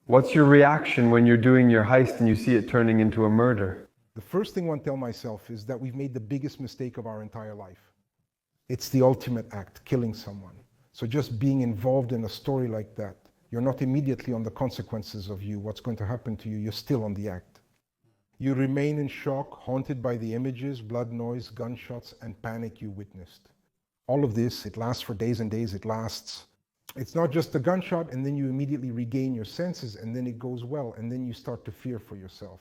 What's your reaction when you're doing your heist and you see it turning into a murder? The first thing I tell myself is that we've made the biggest mistake of our entire life. It's the ultimate act, killing someone. So just being involved in a story like that, you're not immediately on the consequences of what's going to happen to you, you're still on the act. You remain in shock, haunted by the images, blood noise, gunshots, and panic you witnessed. All of this, it lasts for days and days, it lasts. It's not just a gunshot and then you immediately regain your senses and then it goes well and then you start to fear for yourself.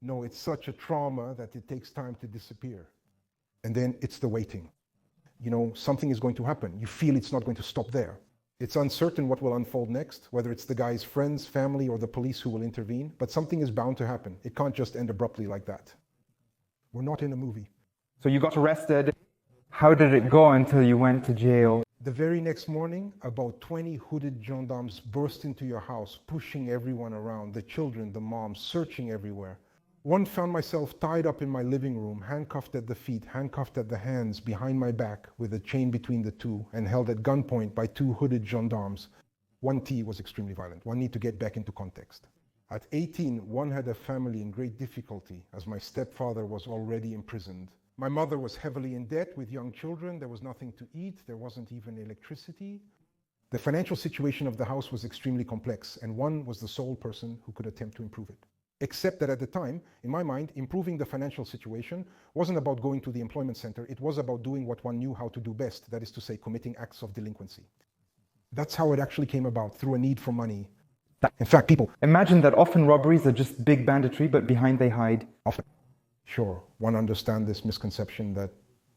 No, it's such a trauma that it takes time to disappear. And then it's the waiting. You know, something is going to happen. You feel it's not going to stop there. It's uncertain what will unfold next, whether it's the guy's friends, family, or the police who will intervene, but something is bound to happen. It can't just end abruptly like that. We're not in a movie. So you got arrested. How did it go until you went to jail? The very next morning, about 20 hooded gendarmes burst into your house, pushing everyone around, the children, the moms, searching everywhere. One found myself tied up in my living room, handcuffed at the feet, handcuffed at the hands, behind my back, with a chain between the two, and held at gunpoint by 2 hooded gendarmes. 1T was extremely violent. One need to get back into context. At 18, one had a family in great difficulty, as my stepfather was already imprisoned. My mother was heavily in debt with young children. There was nothing to eat. There wasn't even electricity. The financial situation of the house was extremely complex, and one was the sole person who could attempt to improve it. Except that at the time, in my mind, improving the financial situation wasn't about going to the employment center. It was about doing what one knew how to do best, that is to say, committing acts of delinquency. That's how it actually came about, through a need for money. In fact, people... Imagine that often robberies are just big banditry, but behind they hide. Often. Sure, one understands this misconception that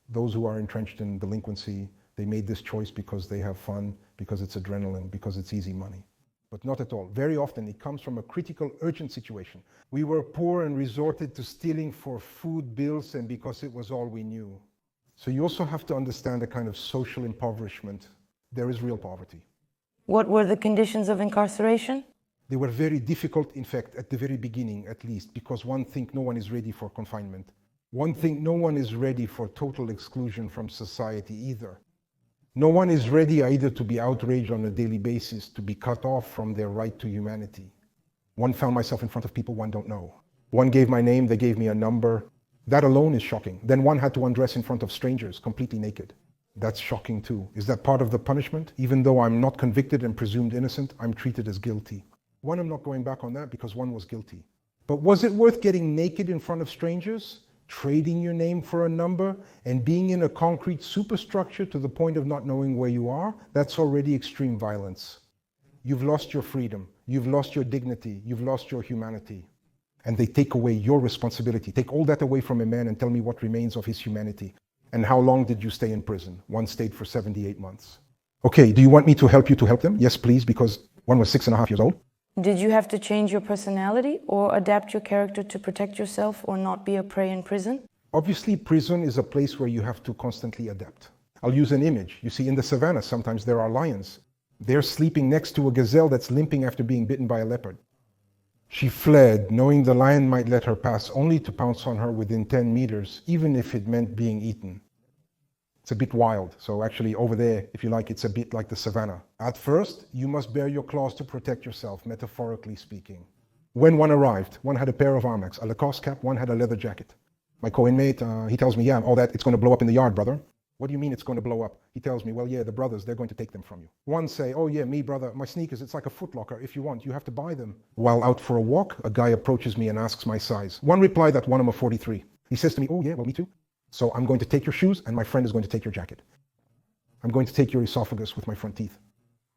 those who are entrenched in delinquency, they made this choice because they have fun, because it's adrenaline, because it's easy money. But not at all. Very often it comes from a critical, urgent situation. We were poor and resorted to stealing for food, bills, and because it was all we knew. So you also have to understand a kind of social impoverishment. There is real poverty. What were the conditions of incarceration? They were very difficult, in fact, at the very beginning at least, because one thinks no one is ready for confinement. One thinks no one is ready for total exclusion from society either. No one is ready either to be outraged on a daily basis, to be cut off from their right to humanity. One found myself in front of people one don't know. One gave my name, they gave me a number. That alone is shocking. Then one had to undress in front of strangers, completely naked. That's shocking too. Is that part of the punishment? Even though I'm not convicted and presumed innocent, I'm treated as guilty. One, I'm not going back on that because one was guilty. But was it worth getting naked in front of strangers? Trading your name for a number and being in a concrete superstructure to the point of not knowing where you are? That's already extreme violence. You've lost your freedom, you've lost your dignity, you've lost your humanity. And they take away your responsibility. Take all that away from a man and tell me what remains of his humanity. And how long did you stay in prison? One stayed for 78 months. Okay, do you want me to help you to help them? Yes, please, because one was 6.5 years old. Did you have to change your personality or adapt your character to protect yourself or not be a prey in prison? Obviously, prison is a place where you have to constantly adapt. I'll use an image. You see, in the savannah, sometimes there are lions. They're sleeping next to a gazelle that's limping after being bitten by a leopard. She fled, knowing the lion might let her pass, only to pounce on her within 10 meters, even if it meant being eaten. It's a bit wild. So actually over there, if you like, it's a bit like the savannah. At first, you must bare your claws to protect yourself, metaphorically speaking. When one arrived, one had a pair of Armacs, a Lacoste cap, one had a leather jacket. My co-inmate, he tells me, yeah, all that, it's going to blow up in the yard, brother. What do you mean it's going to blow up? He tells me, well, yeah, the brothers, they're going to take them from you. One say, oh yeah, me, brother, my sneakers, it's like a Foot Locker. If you want, you have to buy them. While out for a walk, a guy approaches me and asks my size. One replied that one I'm a 43. He says to me, oh yeah, well, me too. So I'm going to take your shoes and my friend is going to take your jacket. I'm going to take your esophagus with my front teeth.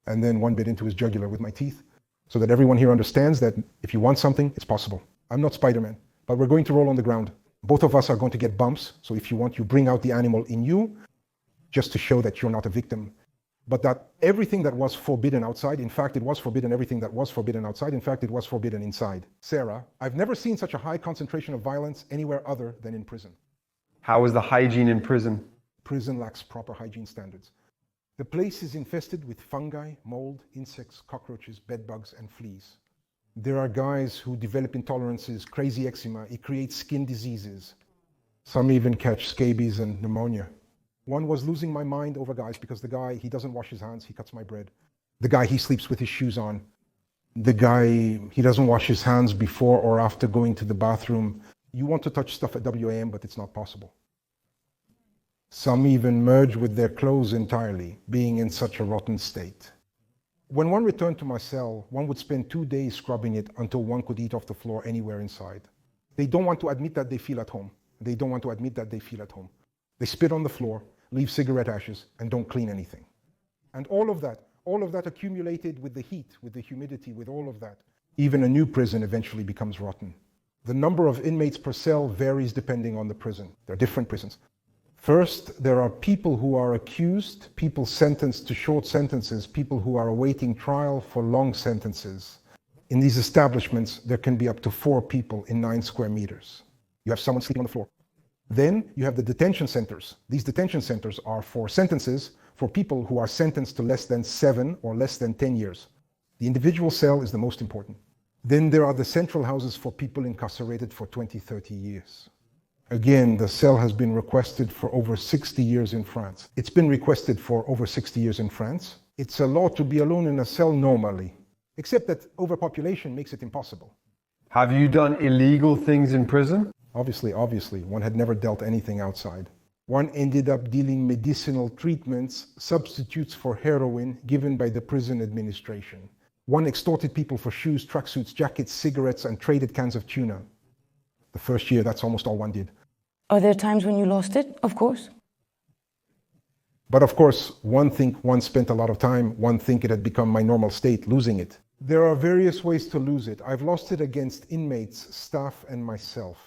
And then one bit into his jugular with my teeth, so that everyone here understands that if you want something, it's possible. I'm not Spider-Man, but we're going to roll on the ground. Both of us are going to get bumps, so if you want, you bring out the animal in you, just to show that you're not a victim. But that everything that was forbidden outside, in fact, it was forbidden, everything that was forbidden outside, in fact, it was forbidden inside. Sarah, I've never seen such a high concentration of violence anywhere other than in prison. How is the hygiene in prison? Prison lacks proper hygiene standards. The place is infested with fungi, mold, insects, cockroaches, bedbugs, and fleas. There are guys who develop intolerances, crazy eczema, it creates skin diseases. Some even catch scabies and pneumonia. One was losing my mind over guys because the guy, he doesn't wash his hands, he cuts my bread. The guy, he sleeps with his shoes on. The guy, he doesn't wash his hands before or after going to the bathroom. You want to touch stuff at WAM, but it's not possible. Some even merge with their clothes entirely, being in such a rotten state. When one returned to my cell, one would spend 2 days scrubbing it until one could eat off the floor anywhere inside. They don't want to admit that they feel at home. They don't want to admit that they feel at home. They spit on the floor, leave cigarette ashes, and don't clean anything. And all of that accumulated with the heat, with the humidity, with all of that. Even a new prison eventually becomes rotten. The number of inmates per cell varies depending on the prison. There are different prisons. First, there are people who are accused, people sentenced to short sentences, people who are awaiting trial for long sentences. In these establishments, there can be up to 4 people in 9 square meters. You have someone sleeping on the floor. Then you have the detention centers. These detention centers are for sentences for people who are sentenced to less than 7 or less than 10 years. The individual cell is the most important. Then there are the central houses for people incarcerated for 20, 30 years. Again, the cell has been requested for over 60 years in France. It's been requested for over 60 years in France. It's a law to be alone in a cell normally, except that overpopulation makes it impossible. Have you done illegal things in prison? Obviously, one had never dealt anything outside. One ended up dealing medicinal treatments, substitutes for heroin given by the prison administration. One extorted people for shoes, tracksuits, jackets, cigarettes, and traded cans of tuna. The first year, that's almost all one did. Are there times when you lost it? Of course. But of course, one spent a lot of time, one think it had become my normal state, losing it. There are various ways to lose it. I've lost it against inmates, staff, and myself.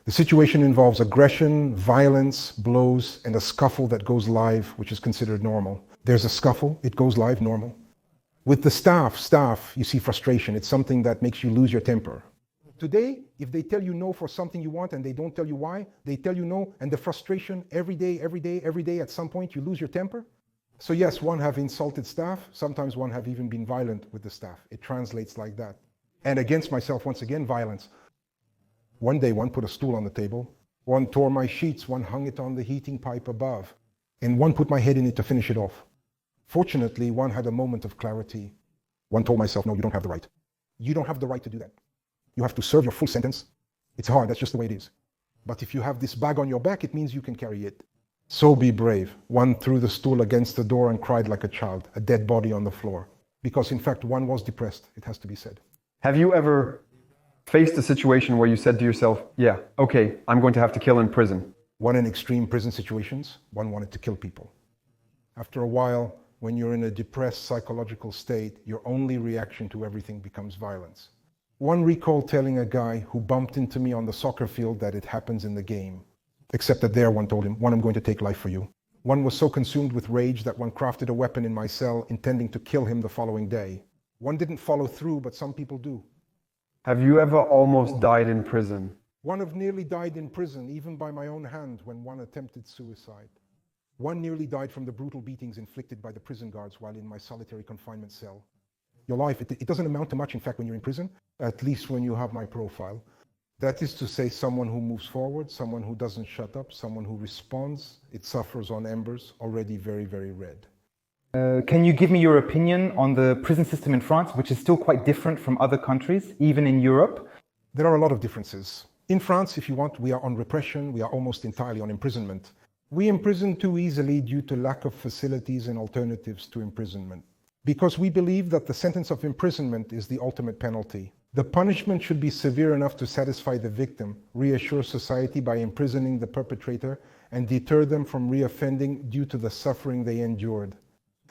The situation involves aggression, violence, blows, and a scuffle that goes live, which is considered normal. There's a scuffle, it goes live, normal. With the staff, you see frustration. It's something that makes you lose your temper. Today, if they tell you no for something you want and they don't tell you why, they tell you no, and the frustration every day, at some point you lose your temper. So yes, one have insulted staff, sometimes one have even been violent with the staff. It translates like that. And against myself, once again, violence. One day, one put a stool on the table, one tore my sheets, one hung it on the heating pipe above, and one put my head in it to finish it off. Fortunately, one had a moment of clarity. One told myself, no, you don't have the right. You don't have the right to do that. You have to serve your full sentence. It's hard, that's just the way it is. But if you have this bag on your back, it means you can carry it. So be brave. One threw the stool against the door and cried like a child, a dead body on the floor. Because in fact, one was depressed, it has to be said. Have you ever faced a situation where you said to yourself, yeah, okay, I'm going to have to kill in prison? One in extreme prison situations, one wanted to kill people. After a while, when you're in a depressed psychological state, your only reaction to everything becomes violence. One recalled telling a guy who bumped into me on the soccer field that it happens in the game. Except that there, one told him, I'm going to take life for you. One was so consumed with rage that one crafted a weapon in my cell intending to kill him the following day. One didn't follow through, but some people do. Have you ever almost died in prison? One have nearly died in prison, even by my own hand, when one attempted suicide. One nearly died from the brutal beatings inflicted by the prison guards while in my solitary confinement cell. Your life, it doesn't amount to much, in fact, when you're in prison, at least when you have my profile. That is to say, someone who moves forward, someone who doesn't shut up, someone who responds. It suffers on embers, already very, very red. Can you give me your opinion on the prison system in France, which is still quite different from other countries, even in Europe? There are a lot of differences. In France, if you want, we are on repression, we are almost entirely on imprisonment. We imprison too easily due to lack of facilities and alternatives to imprisonment. Because we believe that the sentence of imprisonment is the ultimate penalty. The punishment should be severe enough to satisfy the victim, reassure society by imprisoning the perpetrator, and deter them from reoffending due to the suffering they endured.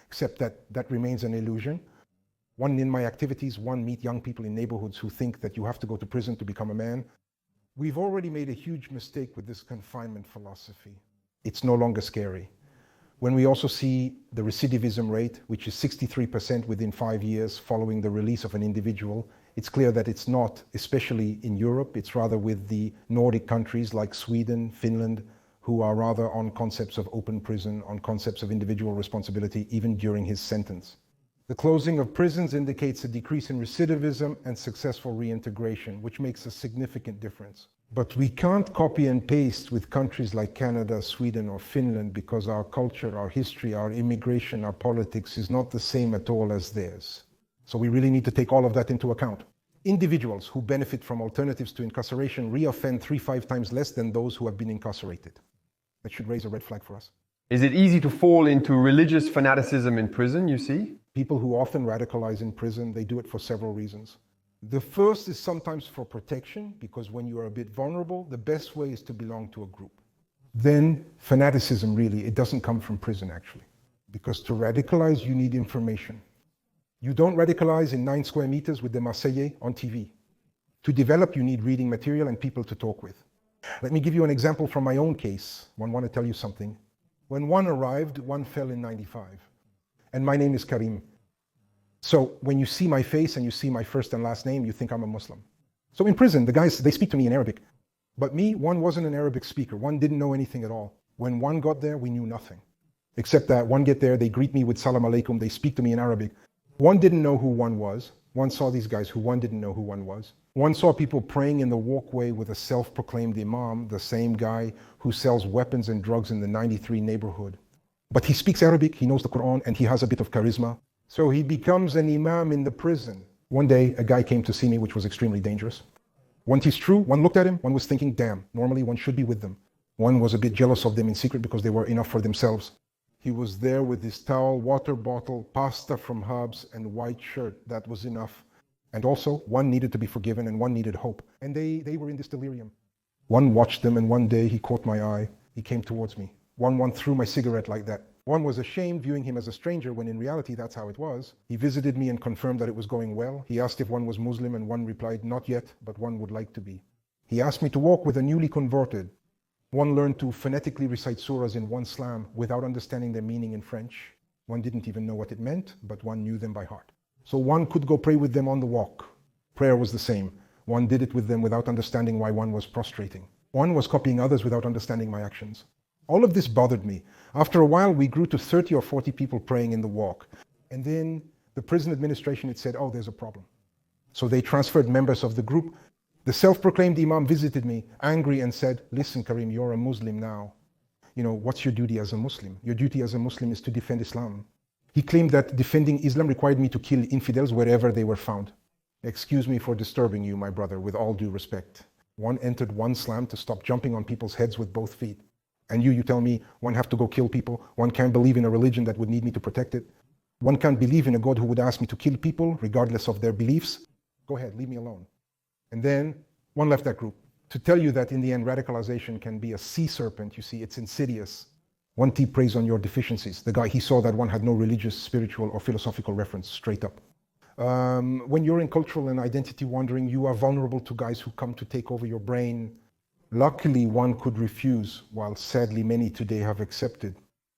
Except that remains an illusion. In my activities, meet young people in neighborhoods who think that you have to go to prison to become a man. We've already made a huge mistake with this confinement philosophy. It's no longer scary. When we also see the recidivism rate, which is 63% within 5 years following the release of an individual, it's clear that it's not, especially in Europe, it's rather with the Nordic countries like Sweden, Finland, who are rather on concepts of open prison, on concepts of individual responsibility, even during his sentence. The closing of prisons indicates a decrease in recidivism and successful reintegration, which makes a significant difference. But we can't copy and paste with countries like Canada, Sweden, or Finland because our culture, our history, our immigration, our politics is not the same at all as theirs. So we really need to take all of that into account. Individuals who benefit from alternatives to incarceration reoffend 3-5 times less than those who have been incarcerated. That should raise a red flag for us. Is it easy to fall into religious fanaticism in prison, you see? People who often radicalize in prison, they do it for several reasons. The first is sometimes for protection, because when you are a bit vulnerable, the best way is to belong to a group. Then fanaticism, really, it doesn't come from prison, actually. Because to radicalize, you need information. You don't radicalize in 9 square meters with the Marseillais on TV. To develop, you need reading material and people to talk with. Let me give you an example from my own case. I want to tell you something. When one arrived, one fell in 95. And my name is Karim. So when you see my face and you see my first and last name, you think I'm a Muslim. So in prison, the guys, they speak to me in Arabic. But me, one wasn't an Arabic speaker. One didn't know anything at all. When one got there, we knew nothing. Except that one get there, they greet me with salam alaikum, they speak to me in Arabic. One didn't know who one was. One saw these guys who one didn't know who one was. One saw people praying in the walkway with a self-proclaimed imam, the same guy who sells weapons and drugs in the 93 neighborhood. But he speaks Arabic, he knows the Quran, and he has a bit of charisma. So he becomes an imam in the prison. One day, a guy came to see me, which was extremely dangerous. Once he's true, one looked at him, one was thinking, damn, normally one should be with them. One was a bit jealous of them in secret because they were enough for themselves. He was there with his towel, water bottle, pasta from Hubs, and white shirt. That was enough. And also, one needed to be forgiven and one needed hope. And they were in this delirium. One watched them, and one day he caught my eye. He came towards me. One threw my cigarette like that. One was ashamed, viewing him as a stranger, when in reality that's how it was. He visited me and confirmed that it was going well. He asked if one was Muslim, and one replied, not yet, but one would like to be. He asked me to walk with a newly converted. One learned to phonetically recite surahs in one slam without understanding their meaning in French. One didn't even know what it meant, but one knew them by heart. So one could go pray with them on the walk. Prayer was the same. One did it with them without understanding why one was prostrating. One was copying others without understanding my actions. All of this bothered me. After a while, we grew to 30 or 40 people praying in the walk. And then the prison administration had said, oh, there's a problem. So they transferred members of the group. The self-proclaimed imam visited me, angry, and said, listen, Karim, you're a Muslim now. You know, what's your duty as a Muslim? Your duty as a Muslim is to defend Islam. He claimed that defending Islam required me to kill infidels wherever they were found. Excuse me for disturbing you, my brother, with all due respect. One entered one slam to stop jumping on people's heads with both feet. And you tell me one have to go kill people? One can't believe in a religion that would need me to protect it? One can't believe in a God who would ask me to kill people regardless of their beliefs? Go ahead, leave me alone. And then one left that group. To tell you that in the end, radicalization can be a sea serpent, you see, it's insidious. One preys on your deficiencies. The guy, he saw that one had no religious, spiritual, or philosophical reference, straight up. When you're in cultural and identity wandering, you are vulnerable to guys who come to take over your brain. Luckily, one could refuse, while sadly many today have accepted.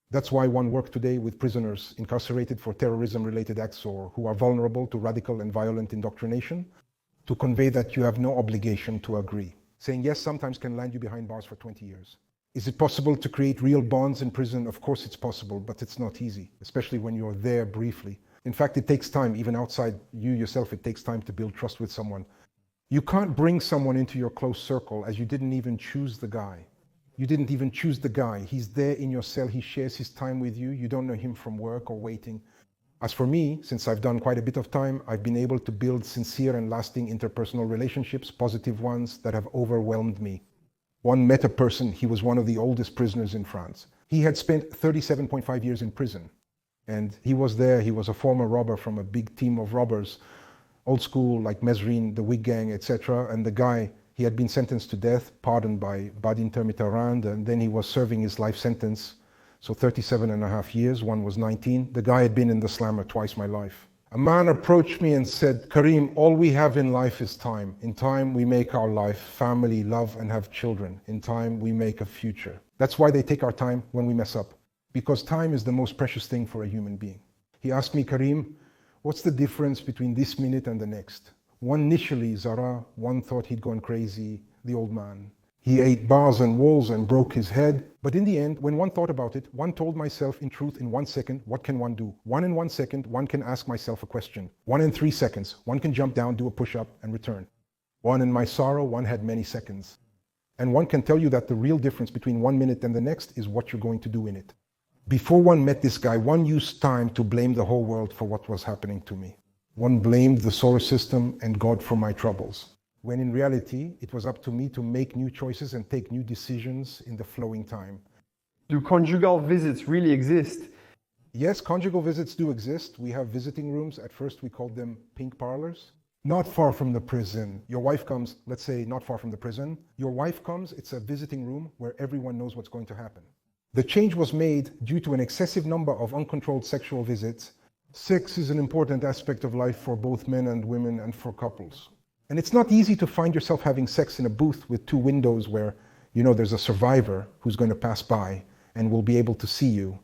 That's why one works today with prisoners incarcerated for terrorism-related acts or who are vulnerable to radical and violent indoctrination, to convey that you have no obligation to agree. Saying yes sometimes can land you behind bars for 20 years. Is it possible to create real bonds in prison? Of course it's possible, but it's not easy, especially when you're there briefly. In fact, it takes time, even outside you yourself, it takes time to build trust with someone. You can't bring someone into your close circle as you didn't even choose the guy. You didn't even choose the guy. He's there in your cell, he shares his time with you. You don't know him from work or waiting. As for me, since I've done quite a bit of time, I've been able to build sincere and lasting interpersonal relationships, positive ones that have overwhelmed me. One met a person, he was one of the oldest prisoners in France. He had spent 37.5 years in prison. And he was there, he was a former robber from a big team of robbers, old school like Mezrine, the Wig Gang, etc. And the guy, he had been sentenced to death, pardoned by Badinter Mitterrand, and then he was serving his life sentence. So 37.5 years, one was 19. The guy had been in the slammer twice my life. A man approached me and said, Karim, all we have in life is time. In time, we make our life, family, love, and have children. In time, we make a future. That's why they take our time when we mess up. Because time is the most precious thing for a human being. He asked me, Karim, what's the difference between this minute and the next? One initially, Zara, one thought he'd gone crazy, the old man. He ate bars and walls and broke his head. But in the end, when one thought about it, one told myself in truth in 1 second, what can one do? One in 1 second, one can ask myself a question. One in 3 seconds, one can jump down, do a push-up, and return. One in my sorrow, one had many seconds. And one can tell you that the real difference between 1 minute and the next is what you're going to do in it. Before one met this guy, one used time to blame the whole world for what was happening to me. One blamed the solar system and God for my troubles, when in reality, it was up to me to make new choices and take new decisions in the flowing time. Do conjugal visits really exist? Yes, conjugal visits do exist. We have visiting rooms. At first, we called them pink parlors. Not far from the prison. Your wife comes, let's say not far from the prison. Your wife comes, it's a visiting room where everyone knows what's going to happen. The change was made due to an excessive number of uncontrolled sexual visits. Sex is an important aspect of life for both men and women and for couples. And it's not easy to find yourself having sex in a booth with two windows where, there's a survivor who's going to pass by and will be able to see you.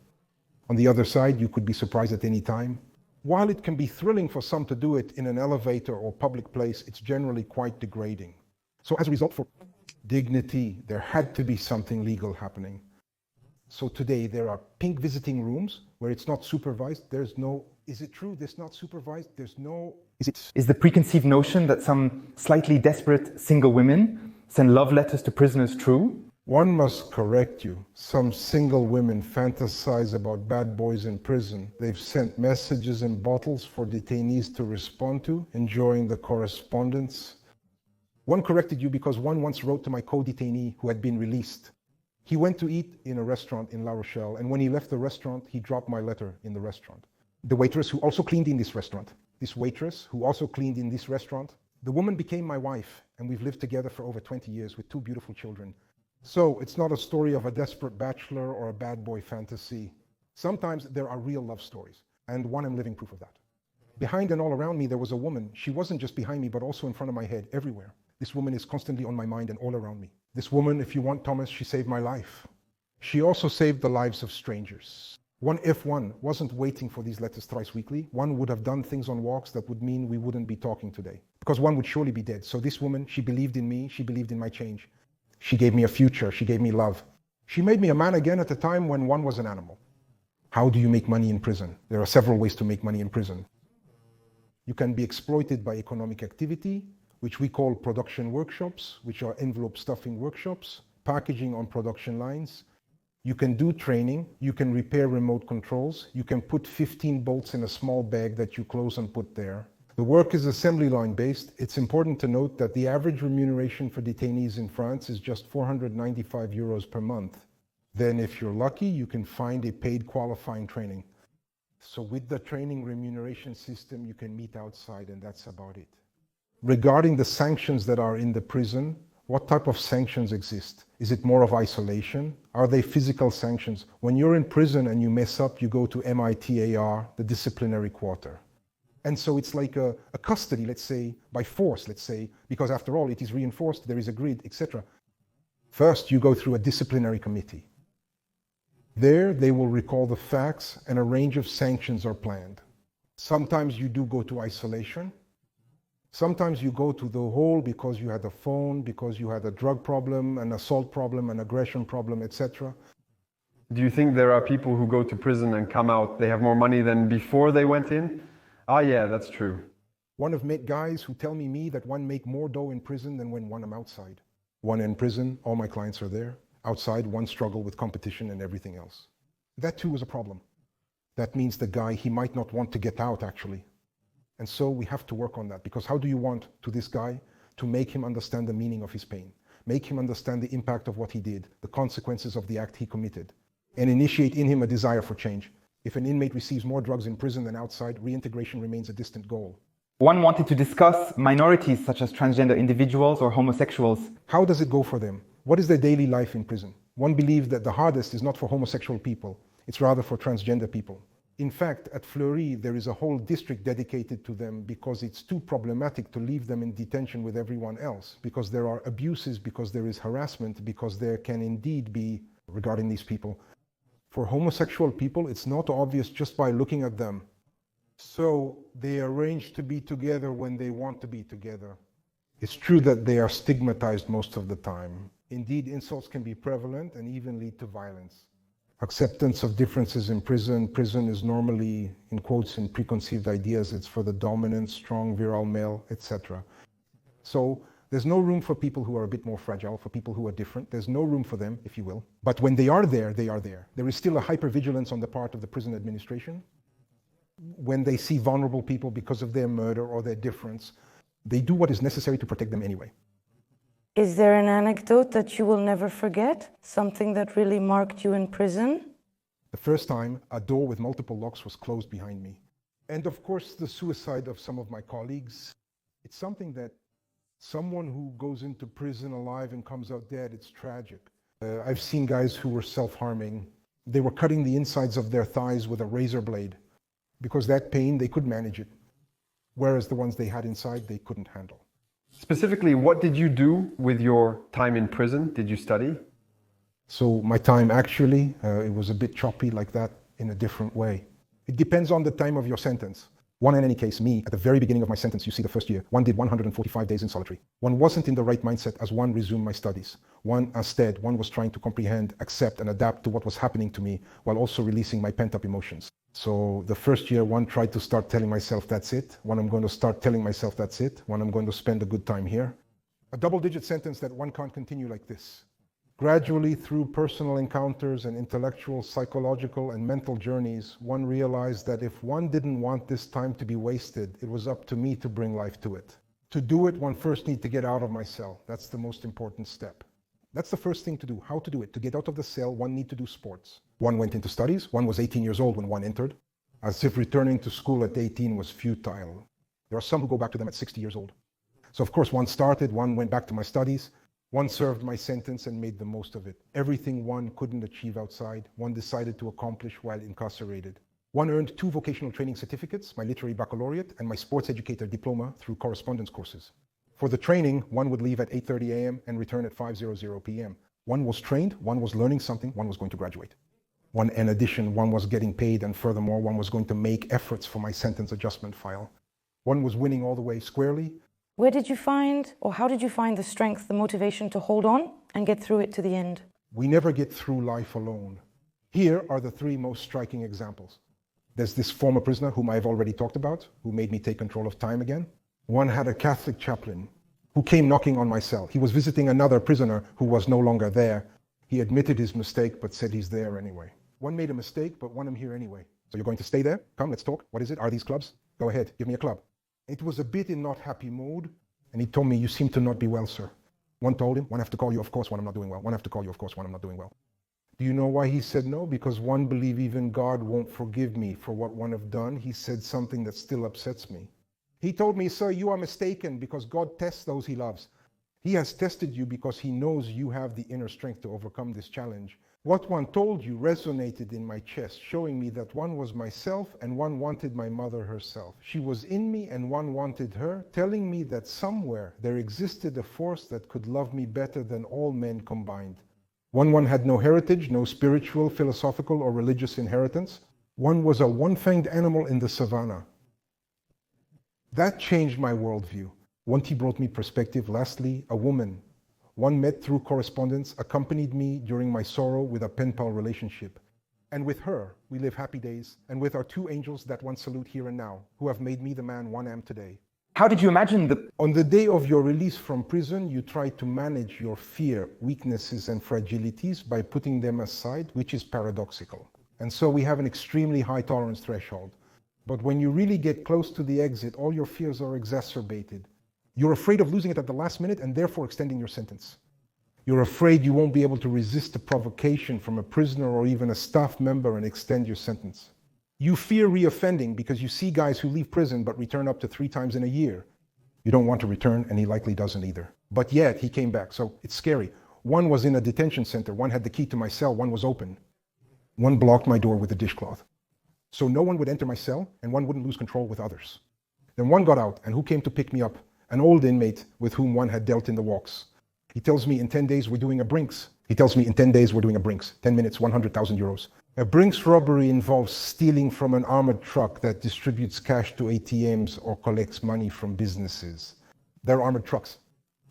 On the other side, you could be surprised at any time. While it can be thrilling for some to do it in an elevator or public place, it's generally quite degrading. So as a result, for dignity, there had to be something legal happening. So today there are pink visiting rooms where it's not supervised. There's no, is it true this not supervised? There's no, Is the preconceived notion that some slightly desperate single women send love letters to prisoners true? One must correct you. Some single women fantasize about bad boys in prison. They've sent messages in bottles for detainees to respond to, enjoying the correspondence. One corrected you because one once wrote to my co-detainee who had been released. He went to eat in a restaurant in La Rochelle, and when he left the restaurant, he dropped my letter in the restaurant. The waitress who also cleaned in this restaurant, the woman became my wife, and we've lived together for over 20 years with 2 beautiful children. So it's not a story of a desperate bachelor or a bad boy fantasy. Sometimes there are real love stories, and one I'm living proof of that. Behind and all around me, there was a woman. She wasn't just behind me, but also in front of my head, everywhere. This woman is constantly on my mind and all around me. This woman, if you want, Thomas, she saved my life. She also saved the lives of strangers. If one wasn't waiting for these letters thrice weekly, one would have done things on walks that would mean we wouldn't be talking today, because one would surely be dead. So this woman, she believed in me, she believed in my change. She gave me a future, she gave me love. She made me a man again at a time when one was an animal. How do you make money in prison? There are several ways to make money in prison. You can be exploited by economic activity, which we call production workshops, which are envelope stuffing workshops, packaging on production lines. You can do training, you can repair remote controls, you can put 15 bolts in a small bag that you close and put there. The work is assembly line based. It's important to note that the average remuneration for detainees in France is just 495 euros per month. Then if you're lucky, you can find a paid qualifying training. So with the training remuneration system, you can meet outside, and that's about it. Regarding the sanctions that are in the prison, what type of sanctions exist? Is it more of isolation? Are they physical sanctions? When you're in prison and you mess up, you go to MITAR, the disciplinary quarter. And so it's like a custody, let's say, by force, let's say, because after all, it is reinforced, there is a grid, etc. First, you go through a disciplinary committee. There, they will recall the facts and a range of sanctions are planned. Sometimes you do go to isolation. Sometimes you go to the hole because you had a phone, because you had a drug problem, an assault problem, an aggression problem, etc. Do you think there are people who go to prison and come out, they have more money than before they went in? Ah, yeah, that's true. One have met guys who tell me that one make more dough in prison than when I'm outside. One in prison, all my clients are there. Outside, one struggle with competition and everything else. That too is a problem. That means the guy, he might not want to get out actually. And so we have to work on that, because how do you want to this guy to make him understand the meaning of his pain, make him understand the impact of what he did, the consequences of the act he committed, and initiate in him a desire for change? If an inmate receives more drugs in prison than outside, reintegration remains a distant goal. One wanted to discuss minorities such as transgender individuals or homosexuals. How does it go for them? What is their daily life in prison? One believes that the hardest is not for homosexual people, it's rather for transgender people. In fact, at Fleury, there is a whole district dedicated to them because it's too problematic to leave them in detention with everyone else, because there are abuses, because there is harassment, because there can indeed be, regarding these people. For homosexual people, it's not obvious just by looking at them. So they arrange to be together when they want to be together. It's true that they are stigmatized most of the time. Indeed, insults can be prevalent and even lead to violence. Acceptance of differences in prison. Prison is normally, in quotes, in preconceived ideas. It's for the dominant, strong, virile male, etc. So there's no room for people who are a bit more fragile, for people who are different. There's no room for them, if you will. But when they are there, they are there. There is still a hypervigilance on the part of the prison administration. when they see vulnerable people because of their murder or their difference, they do what is necessary to protect them anyway. Is there an anecdote that you will never forget? Something that really marked you in prison? The first time, a door with multiple locks was closed behind me. And of course, the suicide of some of my colleagues. It's something that someone who goes into prison alive and comes out dead, it's tragic. I've seen guys who were self-harming. They were cutting the insides of their thighs with a razor blade because that pain, they could manage it, whereas the ones they had inside, they couldn't handle. Specifically, what did you do with your time in prison? Did you study? So my time actually, it was a bit choppy like that in a different way. It depends on the time of your sentence. One, in any case, me, at the very beginning of my sentence, you see the first year, one did 145 days in solitary. One wasn't in the right mindset as one resumed my studies. One was trying to comprehend, accept, and adapt to what was happening to me while also releasing my pent-up emotions. So the first year, one tried to start telling myself, that's it. One, I'm going to start telling myself, that's it. One, I'm going to spend a good time here. A double-digit sentence that one can't continue like this. Gradually, through personal encounters and intellectual, psychological, and mental journeys, one realized that if one didn't want this time to be wasted, it was up to me to bring life to it. To do it, one first needs to get out of my cell. That's the most important step. That's the first thing to do. How to do it? To get out of the cell, one needs to do sports. One went into studies. One was 18 years old when one entered, as if returning to school at 18 was futile. There are some who go back to them at 60 years old. So of course, one started, one went back to my studies. One served my sentence and made the most of it. Everything one couldn't achieve outside, one decided to accomplish while incarcerated. One earned 2 vocational training certificates, my literary baccalaureate and my sports educator diploma through correspondence courses. For the training, one would leave at 8:30 a.m. and return at 5:00 p.m. One was trained, one was learning something, one was going to graduate. One, in addition, one was getting paid, and furthermore, one was going to make efforts for my sentence adjustment file. One was winning all the way squarely. Where did you find, or how did you find the strength, the motivation to hold on and get through it to the end? We never get through life alone. Here are the 3 most striking examples. There's this former prisoner whom I've already talked about, who made me take control of time again. One had a Catholic chaplain who came knocking on my cell. He was visiting another prisoner who was no longer there. He admitted his mistake, but said he's there anyway. One made a mistake, but one I'm here anyway. So you're going to stay there? Come, let's talk. What is it? Are these clubs? Go ahead, give me a club. It was a bit in not happy mode, and he told me, you seem to not be well, sir. One told him, one have to call you, of course, when I'm not doing well. One have to call you, of course, when I'm not doing well. Do you know why he said no? Because one believe even God won't forgive me for what one have done. He said something that still upsets me. He told me, sir, you are mistaken because God tests those he loves. He has tested you because he knows you have the inner strength to overcome this challenge. What one told you resonated in my chest, showing me that one was myself and one wanted my mother herself. She was in me and one wanted her, telling me that somewhere there existed a force that could love me better than all men combined. One had no heritage, no spiritual, philosophical, or religious inheritance. One was a one-fanged animal in the savannah. That changed my worldview. One, he brought me perspective. Lastly, a woman. One met through correspondence, accompanied me during my sorrow with a pen pal relationship. And with her, we live happy days, and with our 2 angels that one salute here and now, who have made me the man one am today. How did you imagine On the day of your release from prison, you try to manage your fear, weaknesses, and fragilities by putting them aside, which is paradoxical. And so we have an extremely high tolerance threshold. But when you really get close to the exit, all your fears are exacerbated. You're afraid of losing it at the last minute and therefore extending your sentence. You're afraid you won't be able to resist the provocation from a prisoner or even a staff member and extend your sentence. You fear reoffending because you see guys who leave prison but return up to 3 times in a year. You don't want to return, and he likely doesn't either. But yet, he came back, so it's scary. One was in a detention center, one had the key to my cell, one was open. One blocked my door with a dishcloth. So no one would enter my cell, and one wouldn't lose control with others. Then one got out, and who came to pick me up? An old inmate with whom one had dealt in the walks. He tells me in 10 days we're doing a Brinks. 10 minutes, 100,000 euros. A Brinks robbery involves stealing from an armored truck that distributes cash to ATMs or collects money from businesses. They're armored trucks.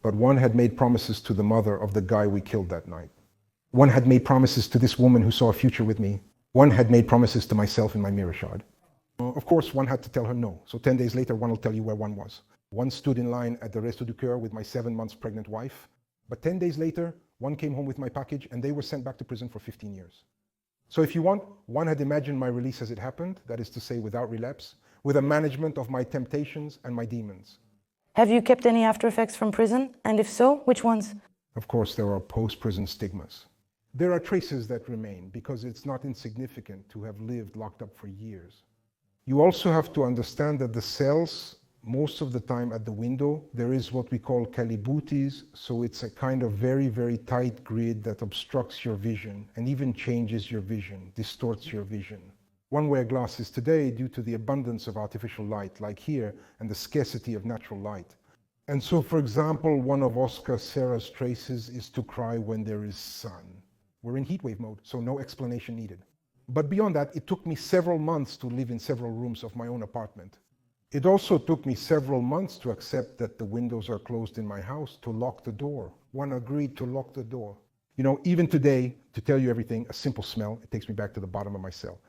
But one had made promises to the mother of the guy we killed that night. One had made promises to this woman who saw a future with me. One had made promises to myself in my mirror shard. Of course, one had to tell her no. So 10 days later, one will tell you where one was. One stood in line at the Resto du Coeur with my 7 months pregnant wife. But 10 days later, one came home with my package and they were sent back to prison for 15 years. So if you want, one had imagined my release as it happened, that is to say without relapse, with a management of my temptations and my demons. Have you kept any after effects from prison? And if so, which ones? Of course, there are post-prison stigmas. There are traces that remain because it's not insignificant to have lived locked up for years. You also have to understand that the cells, most of the time at the window, there is what we call calibutis, so it's a kind of very, very tight grid that obstructs your vision and even changes your vision, distorts your vision. One wears glasses today due to the abundance of artificial light, like here, and the scarcity of natural light. And so, for example, one of Oscar Serra's traces is to cry when there is sun. We're in heat wave mode, so no explanation needed. But beyond that, it took me several months to live in several rooms of my own apartment. It also took me several months to accept that the windows are closed in my house, to lock the door. One agreed to lock the door. You know, even today, to tell you everything, a simple smell, it takes me back to the bottom of my cell.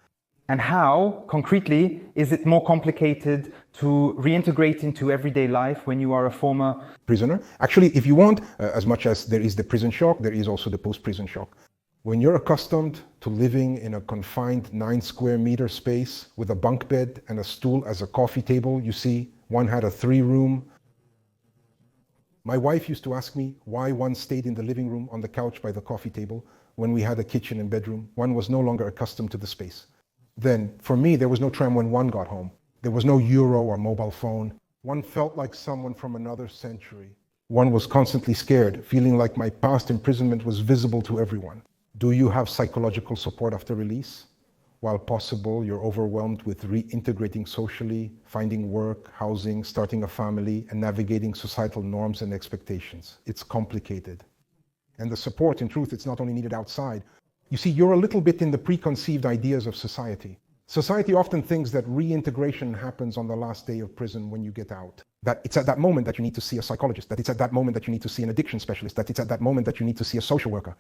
And how, concretely, is it more complicated to reintegrate into everyday life when you are a former prisoner? Actually, if you want, as much as there is the prison shock, there is also the post-prison shock. When you're accustomed to living in a confined 9 square meter space with a bunk bed and a stool as a coffee table, you see, one had a 3-room. My wife used to ask me why one stayed in the living room on the couch by the coffee table when we had a kitchen and bedroom. One was no longer accustomed to the space. Then, for me, there was no tram when one got home. There was no euro or mobile phone. One felt like someone from another century. One was constantly scared, feeling like my past imprisonment was visible to everyone. Do you have psychological support after release? While possible, you're overwhelmed with reintegrating socially, finding work, housing, starting a family, and navigating societal norms and expectations. It's complicated. And the support, in truth, it's not only needed outside. You see, you're a little bit in the preconceived ideas of society. Society often thinks that reintegration happens on the last day of prison when you get out. That it's at that moment that you need to see a psychologist, that it's at that moment that you need to see an addiction specialist, that it's at that moment that you need to see a social worker.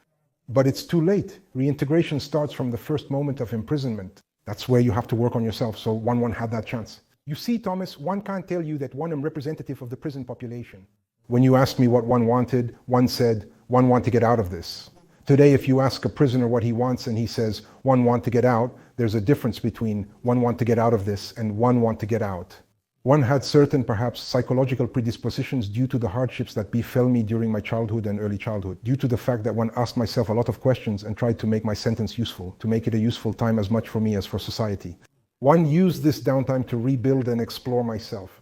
But it's too late. Reintegration starts from the first moment of imprisonment. That's where you have to work on yourself, so one had that chance. You see, Thomas, one can't tell you that one am representative of the prison population. When you asked me what one wanted, one said, one want to get out of this. Today, if you ask a prisoner what he wants and he says, one want to get out, there's a difference between one want to get out of this and one want to get out. One had certain, perhaps, psychological predispositions due to the hardships that befell me during my childhood and early childhood, due to the fact that one asked myself a lot of questions and tried to make my sentence useful, to make it a useful time as much for me as for society. One used this downtime to rebuild and explore myself.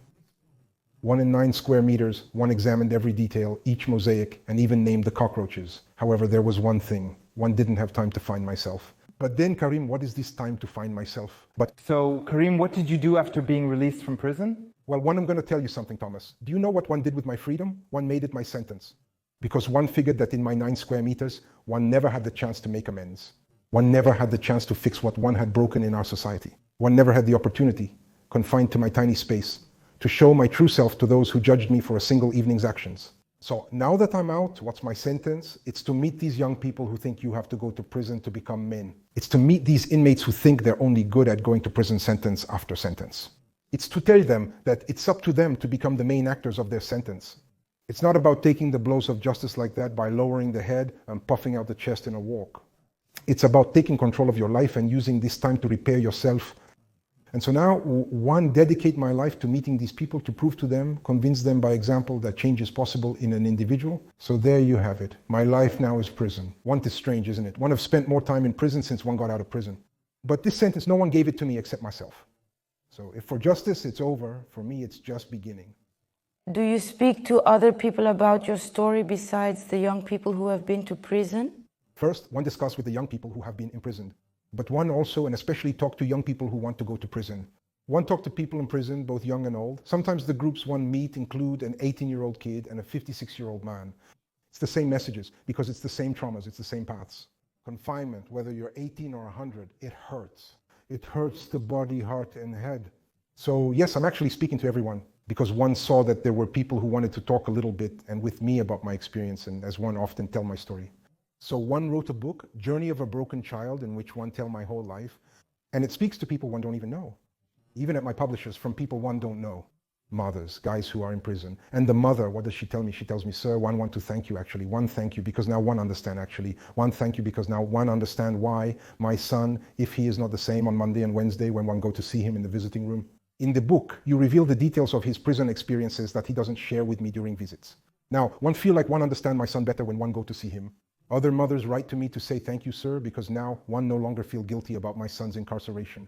One in 9 square meters, one examined every detail, each mosaic, and even named the cockroaches. However, there was one thing. One didn't have time to find myself. But then, Karim, what is this time to find myself? So, Karim, what did you do after being released from prison? Well, one, I'm going to tell you something, Thomas. Do you know what one did with my freedom? One made it my sentence. Because one figured that in my 9 square meters, one never had the chance to make amends. One never had the chance to fix what one had broken in our society. One never had the opportunity, confined to my tiny space, to show my true self to those who judged me for a single evening's actions. So now that I'm out, what's my sentence? It's to meet these young people who think you have to go to prison to become men. It's to meet these inmates who think they're only good at going to prison sentence after sentence. It's to tell them that it's up to them to become the main actors of their sentence. It's not about taking the blows of justice like that by lowering the head and puffing out the chest in a walk. It's about taking control of your life and using this time to repair yourself. And so now, one, dedicate my life to meeting these people, to prove to them, convince them by example that change is possible in an individual. So there you have it. My life now is prison. One is strange, isn't it? One have spent more time in prison since one got out of prison. But this sentence, no one gave it to me except myself. So if for justice it's over, for me it's just beginning. Do you speak to other people about your story besides the young people who have been to prison? First, one discuss with the young people who have been imprisoned. But one also, and especially, talk to young people who want to go to prison. One talk to people in prison, both young and old. Sometimes the groups one meet include an 18-year-old kid and a 56-year-old man. It's the same messages, because it's the same traumas, it's the same paths. Confinement, whether you're 18 or 100, it hurts. It hurts the body, heart, and head. So yes, I'm actually speaking to everyone, because one saw that there were people who wanted to talk a little bit and with me about my experience, and as one often tell my story. So one wrote a book, Journey of a Broken Child, in which one tell my whole life. And it speaks to people one don't even know. Even at my publishers, from people one don't know. mothers, guys who are in prison. And the mother, what does she tell me? She tells me, sir, one want to thank you actually. One thank you because now one understand actually. One thank you because now one understand why my son, if he is not the same on Monday and Wednesday when one go to see him in the visiting room. In the book, you reveal the details of his prison experiences that he doesn't share with me during visits. Now, one feel like one understand my son better when one go to see him. Other mothers write to me to say thank you, sir, because now one no longer feel guilty about my son's incarceration.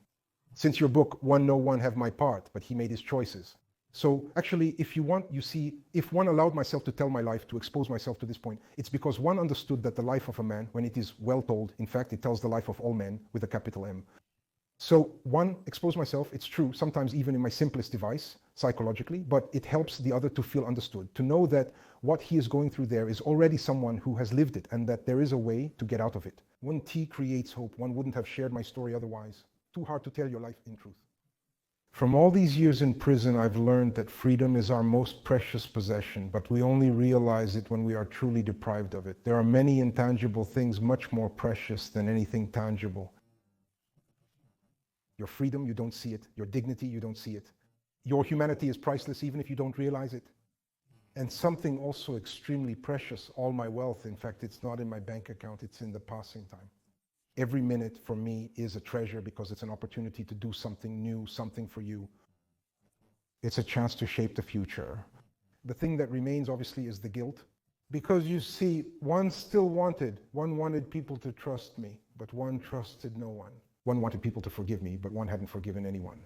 Since your book, one know one have my part, but he made his choices. So actually, if you want, you see, if one allowed myself to tell my life, to expose myself to this point, it's because one understood that the life of a man, when it is well told, in fact, it tells the life of all men with a capital M. So one, expose myself, it's true, sometimes even in my simplest device, psychologically, but it helps the other to feel understood, to know that what he is going through there is already someone who has lived it and that there is a way to get out of it. When tea creates hope, one wouldn't have shared my story otherwise. Too hard to tell your life in truth. From all these years in prison, I've learned that freedom is our most precious possession, but we only realize it when we are truly deprived of it. There are many intangible things much more precious than anything tangible. Your freedom, you don't see it. Your dignity, you don't see it. Your humanity is priceless even if you don't realize it. And something also extremely precious, all my wealth, in fact, it's not in my bank account, it's in the passing time. Every minute for me is a treasure because it's an opportunity to do something new, something for you. It's a chance to shape the future. The thing that remains, obviously, is the guilt. Because you see, one still wanted, one wanted people to trust me, but one trusted no one. One wanted people to forgive me, but one hadn't forgiven anyone.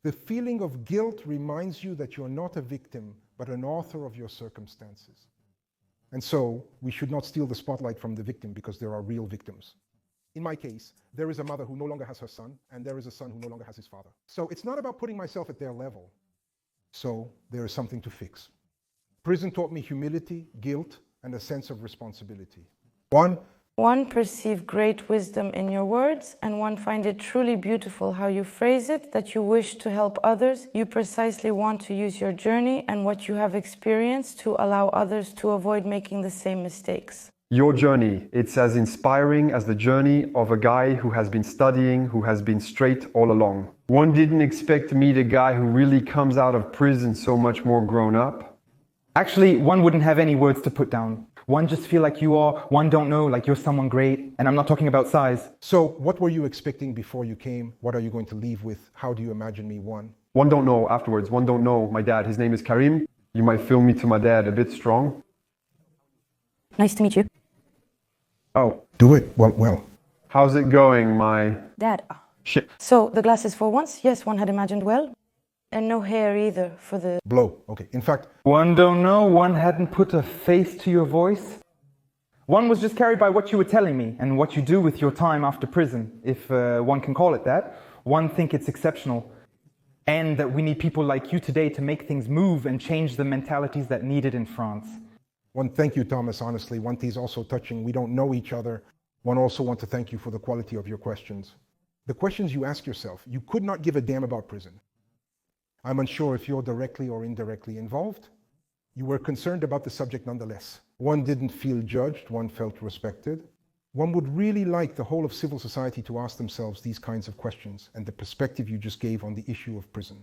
The feeling of guilt reminds you that you're not a victim, but an author of your circumstances. And so, we should not steal the spotlight from the victim because there are real victims. In my case, there is a mother who no longer has her son, and there is a son who no longer has his father. So it's not about putting myself at their level. So there is something to fix. Prison taught me humility, guilt, and a sense of responsibility. One perceive great wisdom in your words, and one find it truly beautiful how you phrase it, that you wish to help others. You precisely want to use your journey and what you have experienced to allow others to avoid making the same mistakes. Your journey, it's as inspiring as the journey of a guy who has been studying, who has been straight all along. One didn't expect to meet a guy who really comes out of prison so much more grown up. Actually, one wouldn't have any words to put down. One just feel like you are, one don't know, like you're someone great, and I'm not talking about size. So what were you expecting before you came? What are you going to leave with? How do you imagine me? One don't know afterwards. One don't know my dad. His name is Karim. You might feel me to my dad a bit strong. Nice to meet you. Oh. Do it. Well. How's it going, my... Dad. Shit. So, the glasses for once? Yes, one had imagined well. And no hair either for the... Blow. Okay. In fact... One don't know, one hadn't put a face to your voice. One was just carried by what you were telling me and what you do with your time after prison, if one can call it that. One think it's exceptional. And that we need people like you today to make things move and change the mentalities that need it in France. One, thank you, Thomas, honestly. One thing is also touching. We don't know each other. One also want to thank you for the quality of your questions. The questions you ask yourself, you could not give a damn about prison. I'm unsure if you're directly or indirectly involved. You were concerned about the subject nonetheless. One didn't feel judged, one felt respected. One would really like the whole of civil society to ask themselves these kinds of questions and the perspective you just gave on the issue of prison.